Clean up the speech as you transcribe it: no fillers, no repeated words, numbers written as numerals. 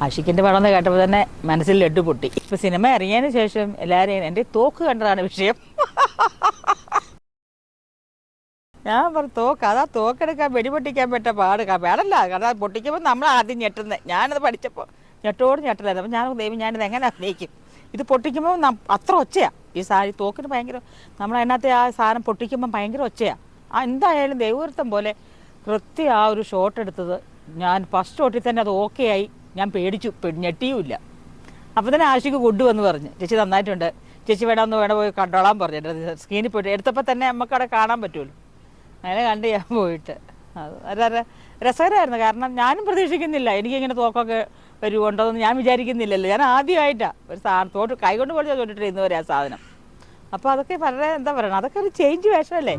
ആഷിക്കിൻ്റെ പടം എന്ന് കേട്ടപ്പോൾ തന്നെ മനസ്സിൽ ലഡ്ഡു പൊട്ടി. ഇപ്പോൾ സിനിമ ഇറങ്ങിയതിന് ശേഷം എല്ലാവരെയും എൻ്റെ തോക്ക് കണ്ടതാണ് വിഷയം. ഞാൻ പറഞ്ഞു തോക്ക്, അതാ തോക്കെടുക്കാൻ വെടിപൊട്ടിക്കാൻ പറ്റ പാടല്ല. കാരണം അത് പൊട്ടിക്കുമ്പോൾ നമ്മൾ ആദ്യം ഞെട്ടുന്നത്. ഞാനത് പഠിച്ചപ്പോൾ ഞെട്ടോട് ഞെട്ടലായിരുന്നു. അപ്പോൾ ഞാനിത് എങ്ങനെ അഭിനയിക്കും? ഇത് പൊട്ടിക്കുമ്പോൾ അത്ര ഒച്ചയാണ്. ഈ തോക്കിന് ഭയങ്കര, നമ്മളതിനകത്ത് ആ സാധനം പൊട്ടിക്കുമ്പോൾ ഭയങ്കര ഒച്ചയാണ്. എന്തായാലും ദൈവവൃത്തം പോലെ കൃത്യം ആ ഒരു ഷോട്ട് എടുത്തത് ഞാൻ ഫസ്റ്റ് ഷോട്ടിൽ തന്നെ അത് ഓക്കെ ആയി. ഞാൻ പേടിച്ചു, ഞെട്ടിയുമില്ല. അപ്പോൾ തന്നെ ആഷിക്ക് കൊണ്ടുവന്ന് പറഞ്ഞു, ചേച്ചി നന്നായിട്ടുണ്ട്, ചേച്ചി വേണം പോയി കണ്ടോളാൻ പറഞ്ഞു. സ്ക്രീനിൽ പോയിട്ട് എടുത്തപ്പോൾ തന്നെ നമുക്കവിടെ കാണാൻ പറ്റുമല്ലോ. അങ്ങനെ കണ്ട് ഞാൻ പോയിട്ട് അത് വളരെ രസകരമായിരുന്നു. കാരണം ഞാനും പ്രതീക്ഷിക്കുന്നില്ല എനിക്കിങ്ങനെ തോക്കൊക്കെ വരുമുണ്ടോയെന്ന് ഞാൻ വിചാരിക്കുന്നില്ലല്ലോ. ഞാൻ ആദ്യമായിട്ടാണ് ഒരു സാധനം കൈകൊണ്ട് പോലും ചോദിച്ചിട്ടില്ല ഇന്നുവരെ ആ സാധനം. അപ്പോൾ അതൊക്കെ വളരെ എന്താ പറയുക, അതൊക്കെ ഒരു ചേഞ്ച് വേഷമല്ലേ.